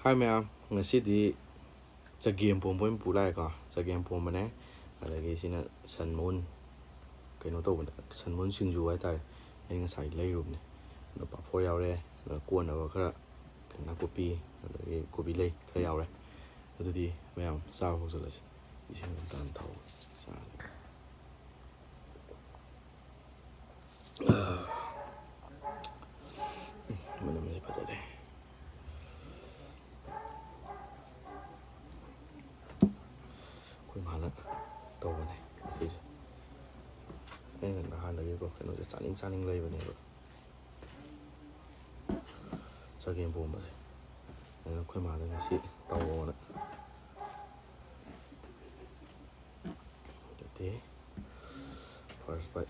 Hai ma'am, ngасꯤꯗꯤ ꯆꯒꯦꯝ ꯄꯣꯝꯕ ꯑꯣꯏꯅ ꯄꯨ ꯂꯥꯛꯑꯦꯀꯣ. ꯆꯒꯦꯝ ꯄꯣꯝꯕꯅꯦ. ꯑꯗꯒꯤ ꯁꯤꯅ ꯁꯟ ꯃꯎꯟ ꯀꯩꯅꯣ ꯇꯧꯕꯅꯦ. ꯁꯟ ꯃꯎꯟ ꯁꯤꯡꯖꯨ ꯍꯥꯏꯇꯥꯔꯦ. ꯑꯩ ꯉꯁꯥꯏ ꯂꯩꯔꯨꯕꯅꯦ. ꯑꯗꯣ ꯄꯥꯐꯣꯔ ꯌꯥꯎꯔꯦ. ꯀꯣꯟꯅꯕ ꯈꯔ ꯅꯥꯀꯨꯞꯄꯤ ꯑꯗꯒꯤ ꯀꯣꯕꯤ ꯂꯩ ꯈꯔ ꯌꯥꯎꯔꯦ. ꯑꯗꯨꯗꯤ ꯃꯌꯥꯝ ꯆꯥꯕ ꯍꯧꯖꯤꯜꯂꯁꯤ. ꯏꯁꯤꯡ ꯑꯝꯇ ꯊꯛꯎ. ꯃꯅꯝꯁꯤ ꯐꯖꯔꯦ. ꯑꯩꯈꯣꯏ ꯃꯥꯅ ꯇꯧꯕꯅꯦ ꯁꯤꯁꯦ. ꯑꯩꯅ ꯅꯍꯥꯟꯗꯒꯤꯀꯣ ꯀꯩꯅꯣꯁꯦ ꯆꯥꯅꯤꯡ ꯂꯩꯕꯅꯦꯕ. ꯆꯒꯦꯝ ꯄꯣꯝꯕꯁꯦ. ꯑꯗꯨꯅ ꯑꯩꯈꯣꯏ ꯃꯥꯗ ꯉꯁꯤ ꯇꯧꯑꯣꯅ. ꯑꯗꯨꯗꯤ ꯐꯥꯔꯁ ꯕꯥꯏꯠ.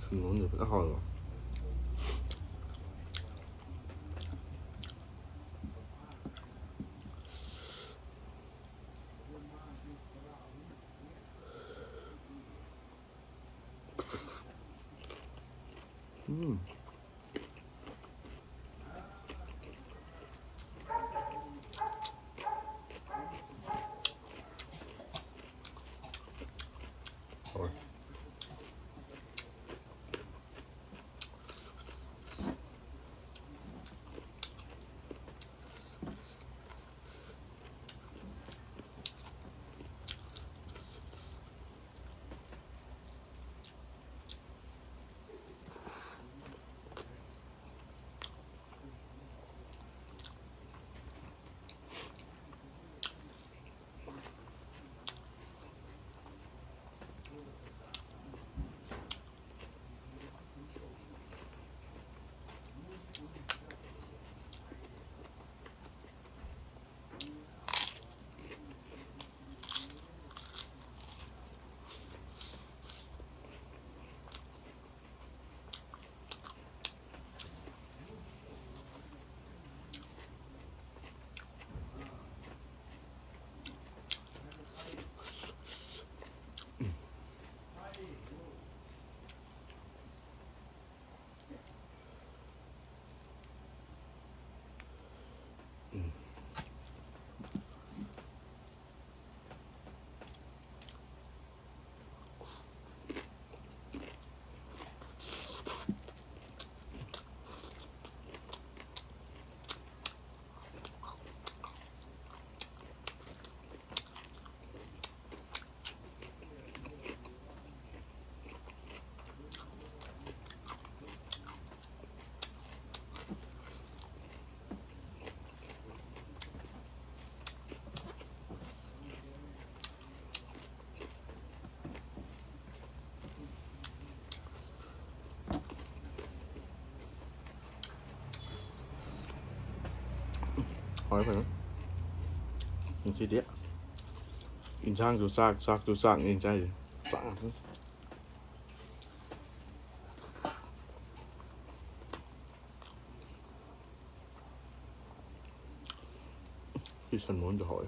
ꯁꯨꯝꯕꯨꯟꯁꯦ ꯐꯖꯅ ꯍꯥꯎꯋꯦꯕ. ꯍꯥꯎꯋꯦ. ꯍꯥꯎꯋꯦ ꯐꯖꯅ. ꯉꯁꯤꯗꯤ ꯏꯟꯁꯥꯡꯁꯨ ꯆꯥꯛ, ꯆꯥꯛꯁꯨ ꯆꯥꯛꯅꯤ ꯑꯩꯅ ꯆꯥꯏꯁꯦ. ꯆꯥꯛ ꯉꯥꯛꯇꯅꯤ. ꯁꯤ ꯁꯟ ꯃꯎꯟꯁꯨ ꯍꯥꯎꯋꯦ.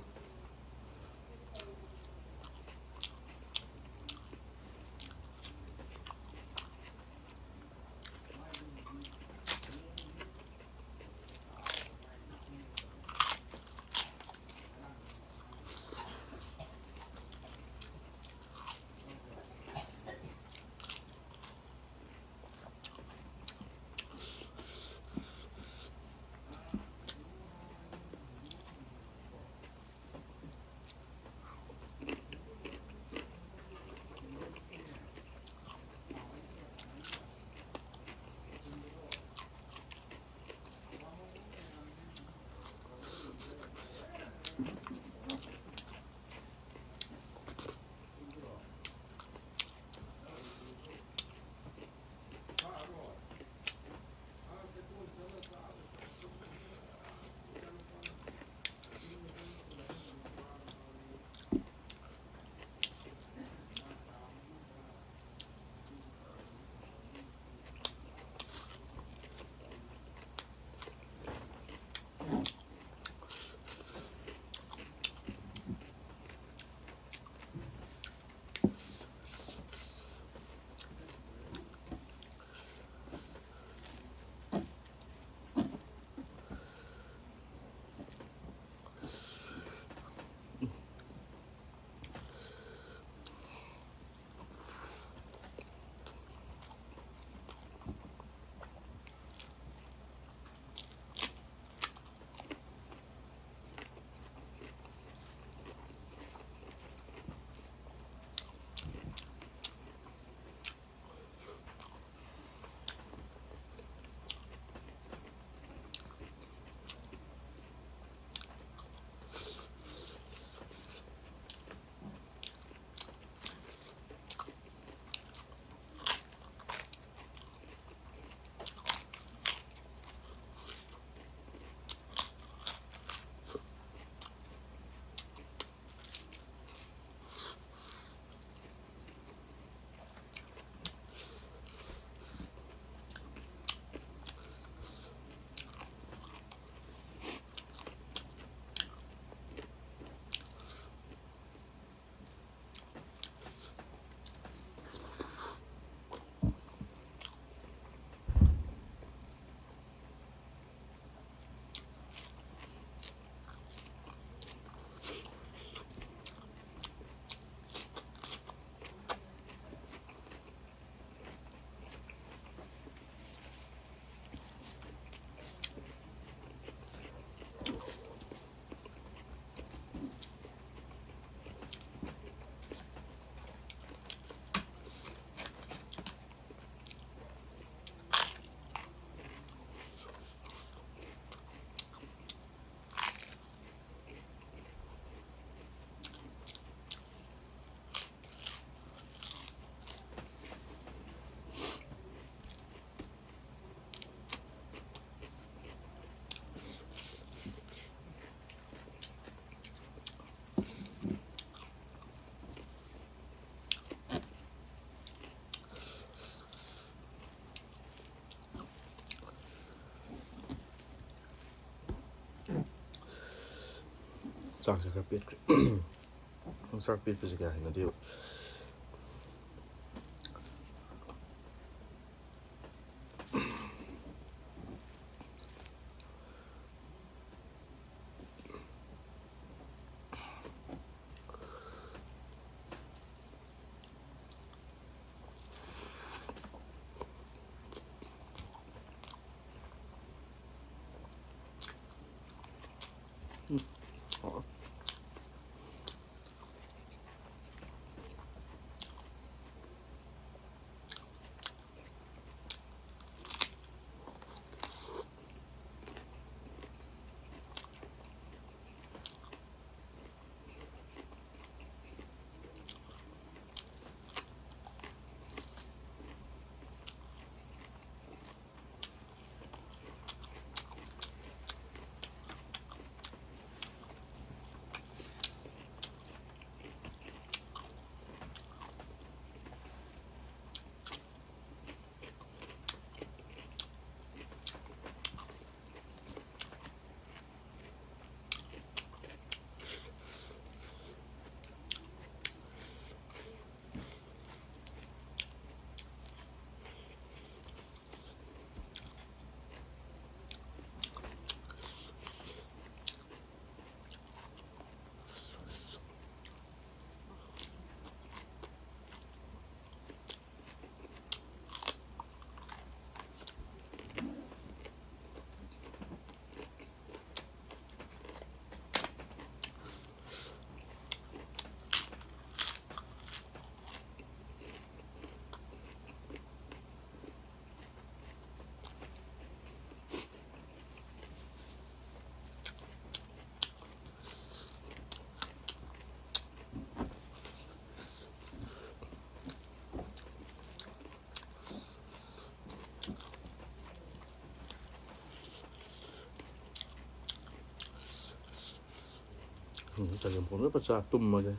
ꯆꯥꯛꯁꯦ ꯈꯔ ꯄꯦꯠꯈ꯭ꯔꯦ ꯆꯥꯛ ꯄꯦꯠꯄꯁꯦ ꯀꯌꯥ ꯍꯩꯅꯗꯦꯕ ꯆꯒꯦꯝꯄꯣꯝꯕ ꯄꯆꯥ ꯇꯨꯝꯃꯒꯦ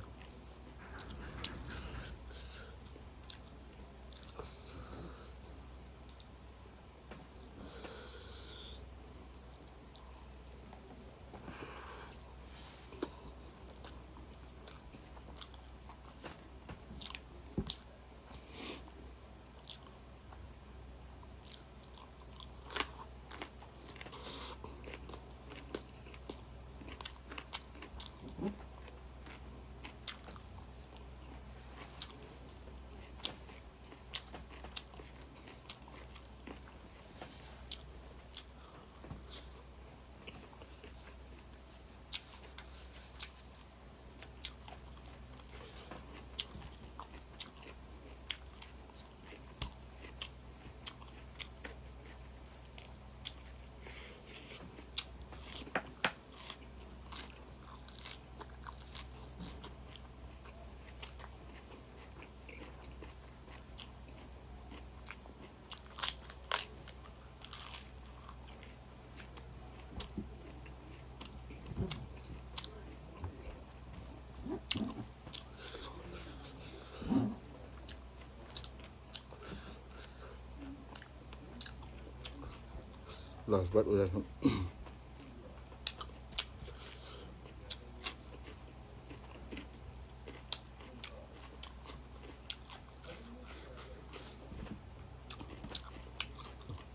last bite udah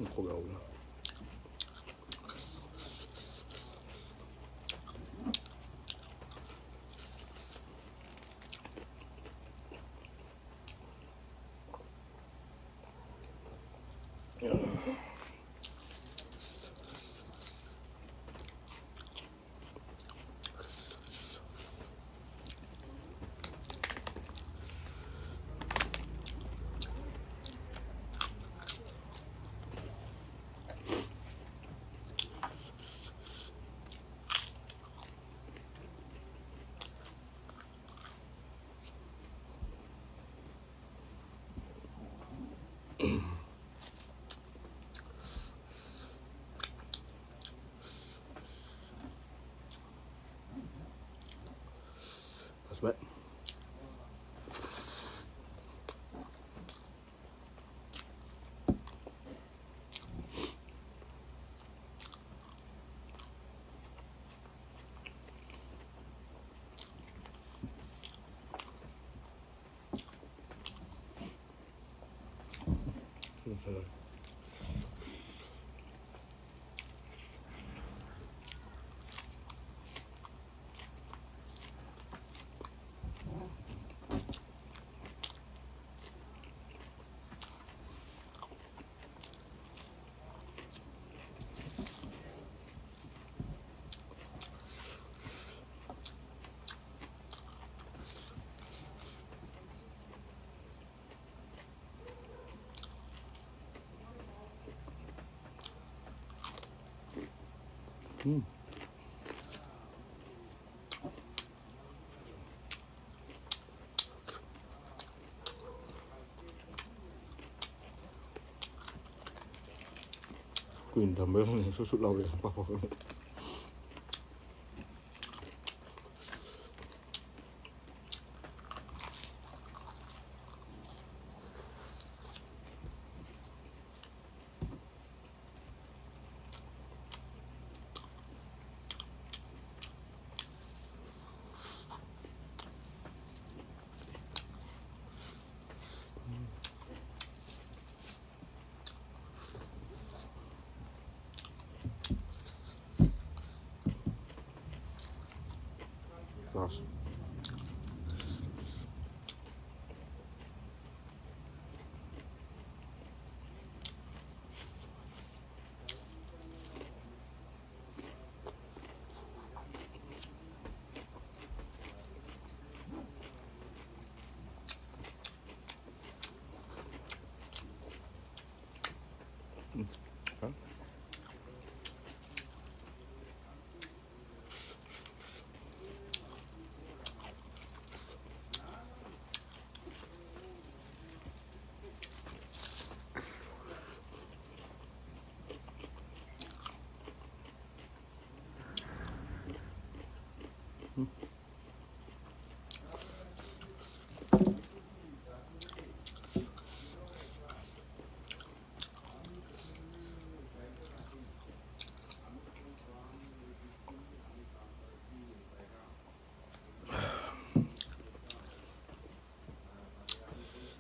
kok gak udah last bite กลิ่นทำไปแล้วเนี่ยสุดๆเราเลยปะพอเลยลอส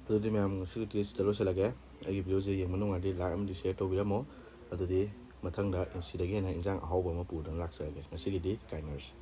ꯑꯗꯨꯗꯤ ꯃꯌꯥꯝ ꯉꯁꯤꯒꯤꯗꯤ ꯁꯤꯗ ꯂꯣꯏꯁꯤꯜꯂꯒꯦ ꯑꯩꯒꯤ ꯚꯤꯗꯤꯑꯣꯁꯦ ꯌꯦꯡꯕ ꯅꯨꯡꯉꯥꯏꯔꯗꯤ ꯂꯥꯏꯛ ꯑꯃꯗꯤ ꯁꯤꯌꯔ ꯇꯧꯕꯤꯔꯝꯃꯣ ꯑꯗꯨꯗꯤ ꯃꯊꯪꯗ ꯁꯤꯗꯒꯤ ꯍꯦꯟꯅ ꯏꯟꯖꯥꯡ ꯑꯍꯥꯎꯕ ꯑꯃ ꯄꯨꯗꯨꯅ ꯂꯥꯛꯆꯔꯒꯦ ꯉꯁꯤꯒꯤꯗꯤ ꯀꯥꯏꯅꯔꯁꯤ